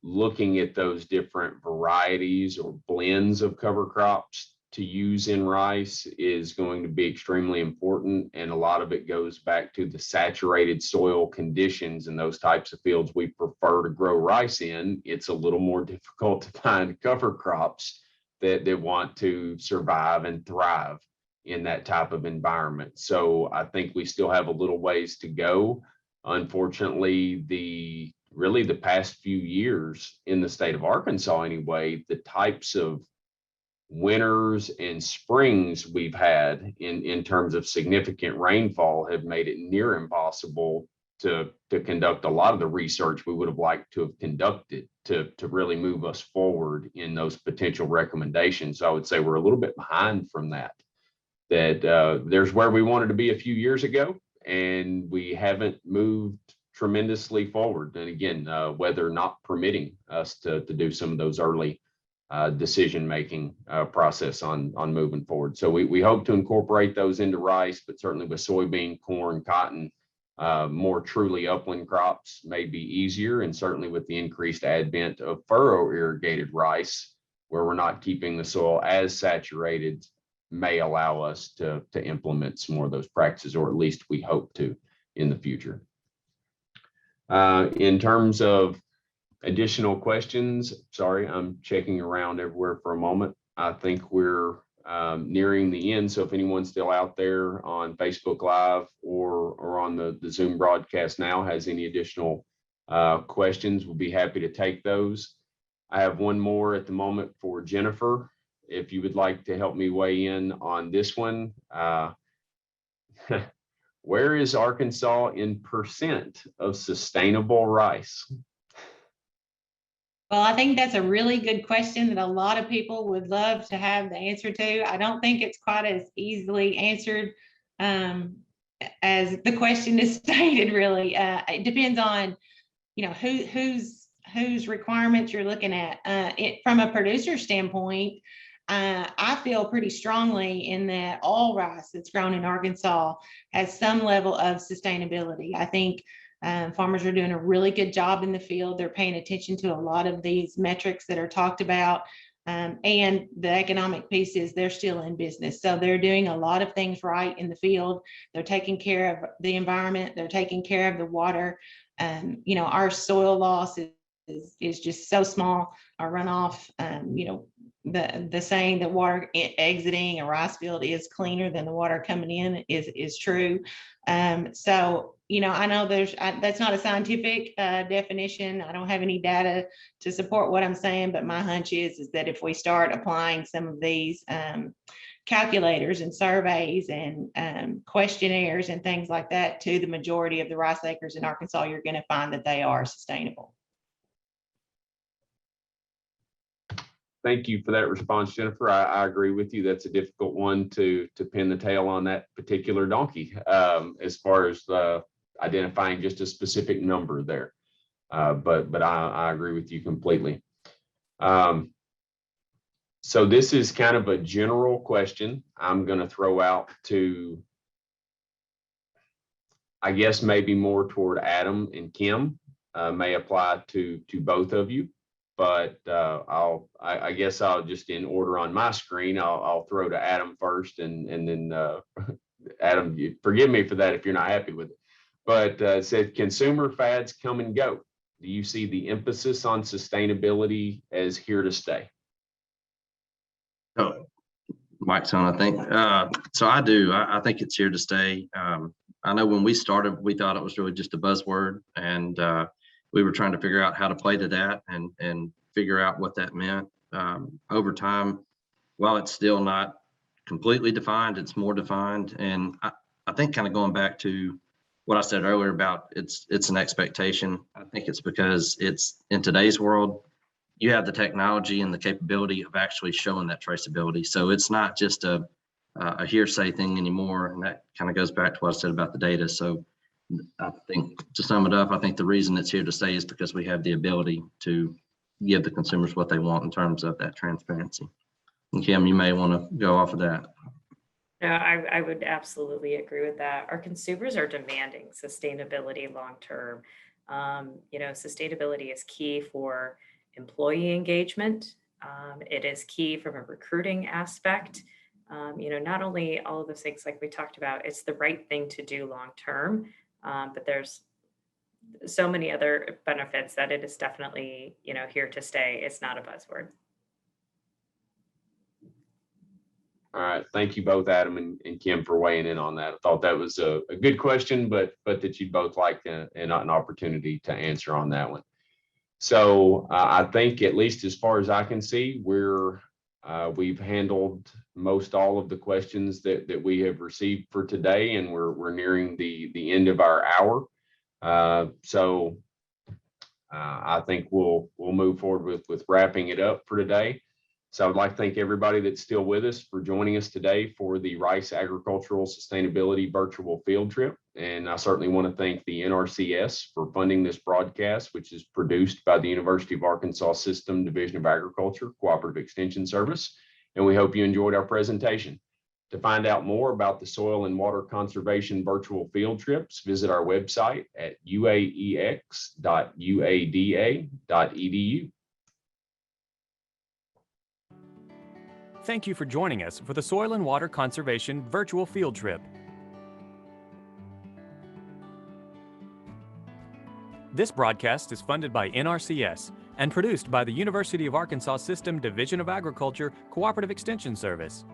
looking at those different varieties or blends of cover crops to use in rice is going to be extremely important. And a lot of it goes back to the saturated soil conditions in those types of fields we prefer to grow rice in. It's a little more difficult to find cover crops that want to survive and thrive in that type of environment. So I think we still have a little ways to go. Unfortunately, the past few years in the state of Arkansas anyway, the types of winters and springs we've had in terms of significant rainfall have made it near impossible to conduct a lot of the research we would have liked to have conducted to really move us forward in those potential recommendations. So I would say we're a little bit behind from that there's where we wanted to be a few years ago, and we haven't moved tremendously forward. And again, weather not permitting us to do some of those early decision-making process on moving forward. So we hope to incorporate those into rice, but certainly with soybean, corn, cotton, more truly upland crops may be easier. And certainly with the increased advent of furrow irrigated rice, where we're not keeping the soil as saturated, may allow us to implement some more of those practices, or at least we hope to in the future. In terms of additional questions, sorry, I'm checking around everywhere for a moment. I think we're nearing the end. So if anyone's still out there on Facebook Live or on the Zoom broadcast now has any additional questions, we'll be happy to take those. I have one more at the moment for Jennifer. If you would like to help me weigh in on this one. Where is Arkansas in percent of sustainable rice? Well, I think that's a really good question that a lot of people would love to have the answer to. I don't think it's quite as easily answered as the question is stated, really. It depends on, whose requirements you're looking at. From a producer standpoint, I feel pretty strongly in that all rice that's grown in Arkansas has some level of sustainability. I think farmers are doing a really good job in the field. They're paying attention to a lot of these metrics that are talked about. And the economic piece is they're still in business. So they're doing a lot of things right in the field. They're taking care of the environment. They're taking care of the water. Our soil loss is just so small. Our runoff, the saying that water exiting a rice field is cleaner than the water coming in is true. So, you know, I know that's not a scientific definition. I don't have any data to support what I'm saying, but my hunch is that if we start applying some of these calculators and surveys and questionnaires and things like that to the majority of the rice acres in Arkansas, you're going to find that they are sustainable. Thank you for that response, Jennifer. I agree with you. That's a difficult one to pin the tail on that particular donkey as far as identifying just a specific number there. But I agree with you completely. So this is kind of a general question I'm going to throw out to, I guess, maybe more toward Adam and Kim, may apply to both of you. But I guess I'll just, in order on my screen, I'll throw to Adam first, and then Adam, forgive me for that if you're not happy with it. But it said, consumer fads come and go. Do you see the emphasis on sustainability as here to stay? Oh, Mike's on, I think. So I do. I think it's here to stay. I know when we started, we thought it was really just a buzzword, and we were trying to figure out how to play to that and figure out what that meant. Over time, while it's still not completely defined, it's more defined. And I think, kind of going back to what I said earlier about it's an expectation. I think it's because it's in today's world, you have the technology and the capability of actually showing that traceability. So it's not just a hearsay thing anymore. And that kind of goes back to what I said about the data. So I think, to sum it up, I think the reason it's here to stay is because we have the ability to give the consumers what they want in terms of that transparency. And Kim, you may want to go off of that. No, I would absolutely agree with that. Our consumers are demanding sustainability long-term. You know, sustainability is key for employee engagement. It is key from a recruiting aspect. You know, not only all of those things like we talked about, it's the right thing to do long-term, but there's so many other benefits that it is definitely, you know, here to stay. It's not a buzzword. All right, thank you both, Adam and Kim, for weighing in on that. I thought that was a good question, but that you'd both like an opportunity to answer on that one. So I think, at least as far as I can see, we've handled most all of the questions that we have received for today, and we're nearing the end of our hour. So I think we'll move forward with wrapping it up for today. So I would like to thank everybody that's still with us for joining us today for the Rice Agricultural Sustainability Virtual Field Trip. And I certainly want to thank the NRCS for funding this broadcast, which is produced by the University of Arkansas System Division of Agriculture Cooperative Extension Service. And we hope you enjoyed our presentation. To find out more about the Soil and Water Conservation Virtual Field Trips, visit our website at uaex.uada.edu. Thank you for joining us for the Soil and Water Conservation Virtual Field Trip. This broadcast is funded by NRCS and produced by the University of Arkansas System Division of Agriculture Cooperative Extension Service.